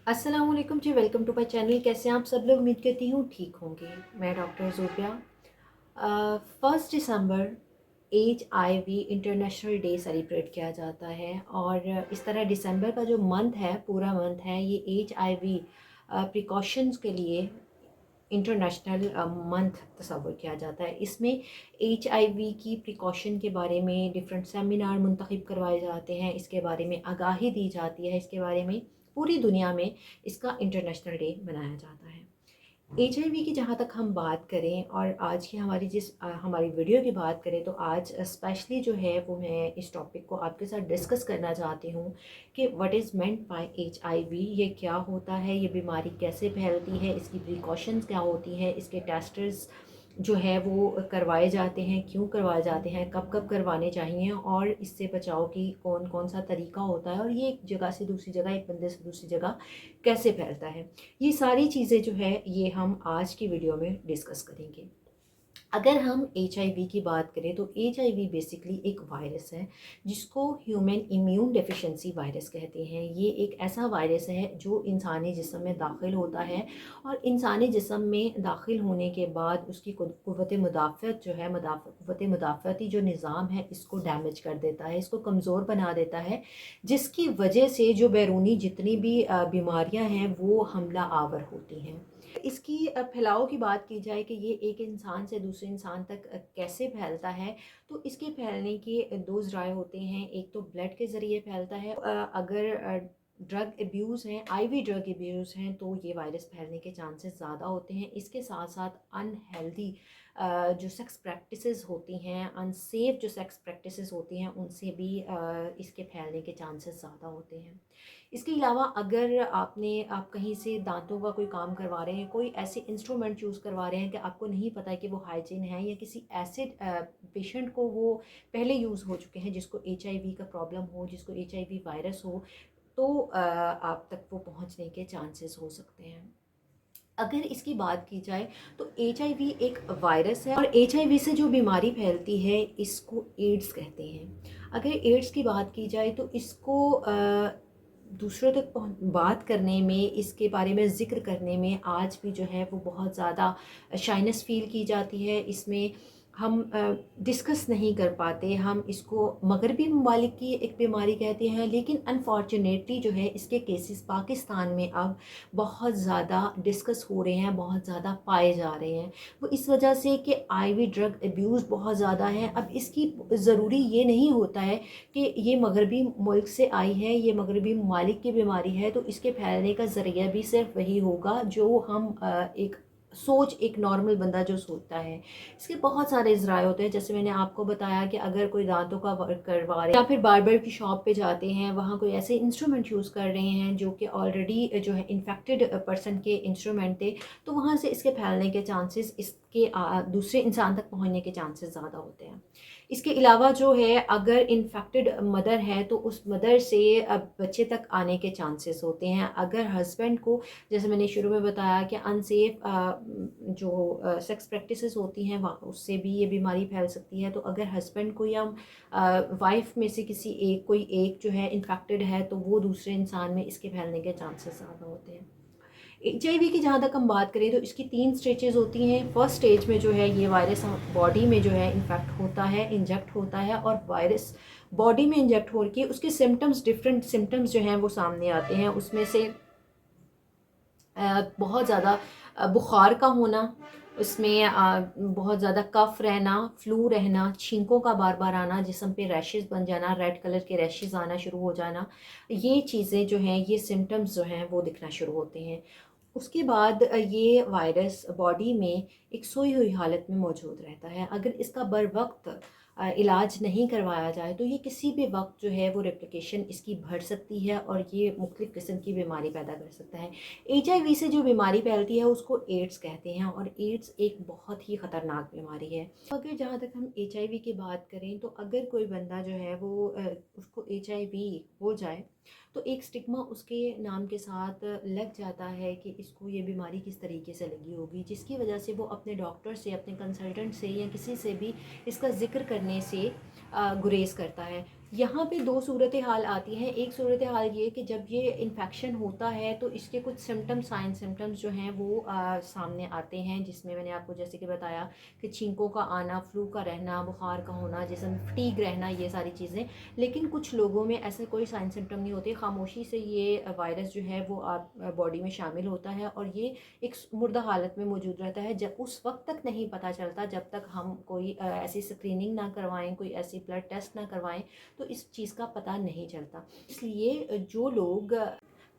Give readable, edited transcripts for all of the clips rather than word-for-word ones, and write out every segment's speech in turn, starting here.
अस्सलाम वालेकुम जी, welcome to my channel. कैसे हैं आप सब लोग? उम्मीद करती हूँ ठीक होंगे। मैं डॉक्टर ज़ोबिया। 1 दिसंबर HIV इंटरनेशनल डे सेलिब्रेट किया जाता है और इस तरह दिसंबर का जो मंथ है, पूरा मंथ है, ये HIV प्रिकॉशंस के लिए इंटरनेशनल मंथ तस्वर किया जाता है। इसमें HIV की प्रिकॉशन के बारे में डिफरेंट सेमिनार मुंतखब करवाए जाते हैं, इसके बारे में आगाही दी जाती है, इसके बारे में पूरी दुनिया में इसका इंटरनेशनल डे मनाया जाता है। HIV की जहाँ तक हम बात करें और आज की हमारी वीडियो की बात करें, तो आज स्पेशली जो है वो मैं इस टॉपिक को आपके साथ डिस्कस करना चाहती हूँ कि what is meant by HIV, ये क्या होता है, ये बीमारी कैसे फैलती है, इसकी प्रिकॉशंस क्या होती हैं, इसके टेस्टर्स जो है वो करवाए जाते हैं, क्यों करवाए जाते हैं, कब कब करवाने चाहिए और इससे बचाव की कौन कौन सा तरीका होता है और ये एक जगह से दूसरी जगह, एक बंदे से दूसरी जगह कैसे फैलता है। ये सारी चीज़ें जो है ये हम आज की वीडियो में डिस्कस करेंगे। अगर हम HIV की बात करें तो HIV बेसिकली एक वायरस है जिसको ह्यूमन इम्यून डेफिशिएंसी वायरस कहते हैं। ये एक ऐसा वायरस है जो इंसानी जिस्म में दाखिल होता है और इंसानी जिस्म में दाखिल होने के बाद उसकी कुव्वत मुदाफ़त जो है, कुव्वत मुदाफ़ती जो निज़ाम है, इसको डैमेज कर देता है, इसको कमज़ोर बना देता है, जिसकी वजह से जो बैरूनी जितनी भी बीमारियां हैं वो हमला आवर होती हैं। इसकी फैलाव की बात की जाए कि ये एक इंसान से दूसरे इंसान तक कैसे फैलता है, तो इसके फैलने के दो ज़राए होते हैं। एक तो ब्लड के ज़रिए फैलता है। अगर ड्रग एब्यूज़ हैं, IV ड्रग एब्यूज़ हैं, तो ये वायरस फैलने के चांसेस ज़्यादा होते हैं। इसके साथ साथ अनहेल्दी जो सेक्स प्रैक्टिसेस होती हैं, अनसेफ जो सेक्स प्रैक्टिसेस होती हैं, उनसे भी इसके फैलने के चांसेस ज़्यादा होते हैं। इसके अलावा अगर आप कहीं से दांतों का कोई काम करवा रहे हैं, कोई ऐसे इंस्ट्रूमेंट यूज़ करवा रहे हैं कि आपको नहीं पता है कि वो हाइजीन है, या किसी ऐसे पेशेंट को वो पहले यूज़ हो चुके हैं जिसको HIV का प्रॉब्लम हो, जिसको HIV वायरस हो, तो आप तक वो पहुंचने के चांसेस हो सकते हैं। अगर इसकी बात की जाए तो HIV एक वायरस है और HIV से जो बीमारी फैलती है इसको एड्स कहते हैं। अगर एड्स की बात की जाए तो इसको दूसरों तक बात करने में, इसके बारे में ज़िक्र करने में आज भी जो है वो बहुत ज़्यादा शाइनेस फ़ील की जाती है। इसमें हम डिस्कस नहीं कर पाते, हम इसको मगरबी ममालिक की एक बीमारी कहते हैं, लेकिन अनफॉर्चुनेटली जो है इसके केसेस पाकिस्तान में अब बहुत ज़्यादा डिस्कस हो रहे हैं, बहुत ज़्यादा पाए जा रहे हैं। वो इस वजह से कि IV ड्रग अब्यूज़ बहुत ज़्यादा है। अब इसकी ज़रूरी ये नहीं होता है कि ये मगरबी मुल्क से आई है, ये मगरबी ममालिक की बीमारी है, तो इसके फैलने का ज़रिया भी सिर्फ वही होगा जो हम एक नॉर्मल बंदा जो सोचता है। इसके बहुत सारे ज़राए होते हैं, जैसे मैंने आपको बताया कि अगर कोई दांतों का वर्क करवा रहे हैं या फिर बार्बर की शॉप पे जाते हैं, वहाँ कोई ऐसे इंस्ट्रूमेंट यूज़ कर रहे हैं जो कि ऑलरेडी जो है इन्फेक्टेड पर्सन के इंस्ट्रूमेंट थे, तो वहाँ से इसके फैलने के चांसेस, इसके दूसरे इंसान तक पहुँचने के चांसेस ज़्यादा होते हैं। इसके अलावा जो है अगर इन्फेक्टेड मदर है तो उस मदर से बच्चे तक आने के चांसेस होते हैं। अगर हस्बैंड को, जैसे मैंने शुरू में बताया कि अनसेफ जो सेक्स प्रैक्टिसेस होती हैं वहाँ उससे भी ये बीमारी फैल सकती है, तो अगर हस्बैंड को या वाइफ में से कोई एक जो है इन्फेक्टेड है, तो वो दूसरे इंसान में इसके फैलने के चांसेस ज़्यादा होते हैं। HIV की जहाँ तक हम बात करें तो इसकी 3 स्टेजेस होती हैं। फर्स्ट स्टेज में जो है ये वायरस बॉडी में जो है इन्फेक्ट होता है, इंजेक्ट होता है, और वायरस बॉडी में इंजेक्ट होकर उसके सिम्टम्स, डिफरेंट सिम्टम्स जो हैं वो सामने आते हैं। उसमें से बहुत ज़्यादा बुखार का होना, उसमें बहुत ज़्यादा कफ़ रहना, फ्लू रहना, छींकों का बार बार आना, जिस्म पे रैशेज़ बन जाना, रेड कलर के रैशेज़ आना शुरू हो जाना, ये चीज़ें जो हैं, ये सिम्टम्स जो हैं वो दिखना शुरू होते हैं। उसके बाद ये वायरस बॉडी में एक सोई हुई हालत में मौजूद रहता है। अगर इसका बर वक्त इलाज नहीं करवाया जाए तो ये किसी भी वक्त जो है वो रेप्लिकेशन इसकी बढ़ सकती है और ये मुख्तलिफ़ किस्म की बीमारी पैदा कर सकता है। HIV से जो बीमारी फैलती है उसको एड्स कहते हैं और एड्स एक बहुत ही ख़तरनाक बीमारी है। अगर जहाँ तक हम HIV की बात करें तो अगर कोई बंदा जो है वो उसको HIV हो जाए तो एक स्टिग्मा उसके नाम के साथ लग जाता है कि इसको ये बीमारी किस तरीके से लगी होगी, जिसकी वजह से वो अपने डॉक्टर से, अपने कंसल्टेंट से या किसी से भी इसका ज़िक्र करने से गुरेज करता है। यहाँ पे दो सूरत हाल आती हैं। एक सूरत हाल ये कि जब ये इन्फेक्शन होता है तो इसके कुछ सिम्टम्स, साइन सिम्टम्स जो हैं वो सामने आते हैं, जिसमें मैंने आपको जैसे कि बताया कि छींकों का आना, फ्लू का रहना, बुखार का होना, जिसम फटीग रहना, ये सारी चीज़ें। लेकिन कुछ लोगों में ऐसे कोई साइन सिम्टम नहीं होते, खामोशी से ये वायरस जो है वो आप बॉडी में शामिल होता है और ये एक मुर्दा हालत में मौजूद रहता है। जब उस वक्त तक नहीं पता चलता जब तक हम कोई ऐसी स्क्रीनिंग ना करवाएं, कोई ऐसी ब्लड टेस्ट ना करवाएं, तो इस चीज़ का पता नहीं चलता। इसलिए जो लोग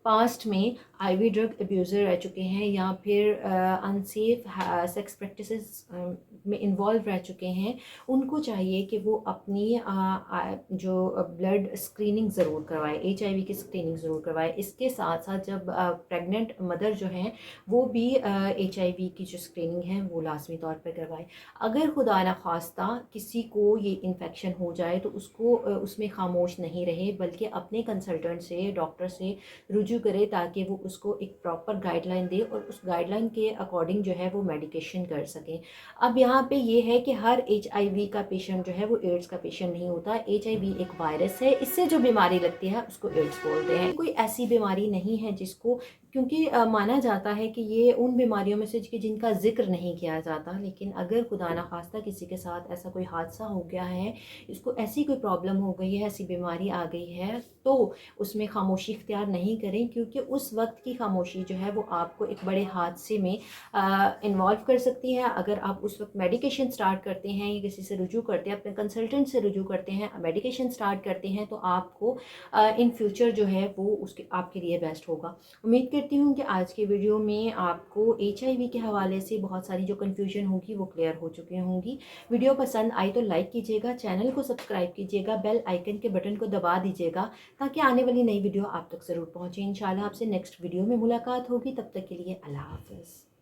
पास्ट में आईवी ड्रग अब्यूज़र रह चुके हैं या फिर अनसेफ सेक्स प्रैक्टिसेस में इन्वॉल्व रह चुके हैं, उनको चाहिए कि वो अपनी जो ब्लड स्क्रीनिंग ज़रूर करवाए, एचआईवी की स्क्रीनिंग ज़रूर करवाए। इसके साथ साथ जब प्रेग्नेंट मदर जो हैं वो भी एचआईवी की जो स्क्रीनिंग है वो लाजमी तौर पर करवाए। अगर खुदा न खास्ता किसी को ये इन्फेक्शन हो जाए तो उसको उसमें खामोश नहीं रहे, बल्कि अपने कंसल्टेंट से, डॉक्टर से रुजू करे, ताकि वो उसको एक प्रॉपर गाइडलाइन दे और उस गाइडलाइन के अकॉर्डिंग जो है वो मेडिकेशन कर सकें। अब यहाँ पे ये है कि हर एचआईवी का पेशेंट जो है वो एड्स का पेशेंट नहीं होता। एचआईवी एक वायरस है, इससे जो बीमारी लगती है उसको एड्स बोलते हैं। कोई ऐसी बीमारी नहीं है जिसको, क्योंकि माना जाता है कि ये उन बीमारियों में से जिनका जिक्र नहीं किया जाता, लेकिन अगर खुदा न खास्ता किसी के साथ ऐसा कोई हादसा हो गया है, इसको ऐसी कोई प्रॉब्लम हो गई है, ऐसी बीमारी आ गई है, तो उसमें खामोशी इख्तियार नहीं करें, क्योंकि उस वक्त की खामोशी जो है वो आपको एक बड़े हादसे में इन्वॉल्व कर सकती है। अगर आप उस वक्त मेडिकेशन स्टार्ट करते हैं या किसी से रुजू करते हैं, अपने कंसल्टेंट से रुजू करते हैं, मेडिकेशन स्टार्ट करते हैं, तो आपको इन फ्यूचर जो है वो उसके आपके लिए बेस्ट होगा। उम्मीद करती हूँ कि आज के वीडियो में आपको एचआईवी के हवाले से बहुत सारी जो कन्फ्यूजन होगी वो क्लियर हो चुकी होंगी। वीडियो पसंद आई तो लाइक कीजिएगा, चैनल को सब्सक्राइब कीजिएगा, बेल आइकन के बटन को दबा दीजिएगा ताकि आने वाली नई वीडियो आप तक ज़रूर पहुँचे। इंशाल्लाह आपसे नेक्स्ट वीडियो में मुलाकात होगी, तब तक के लिए अल्लाह हाफ़िज़।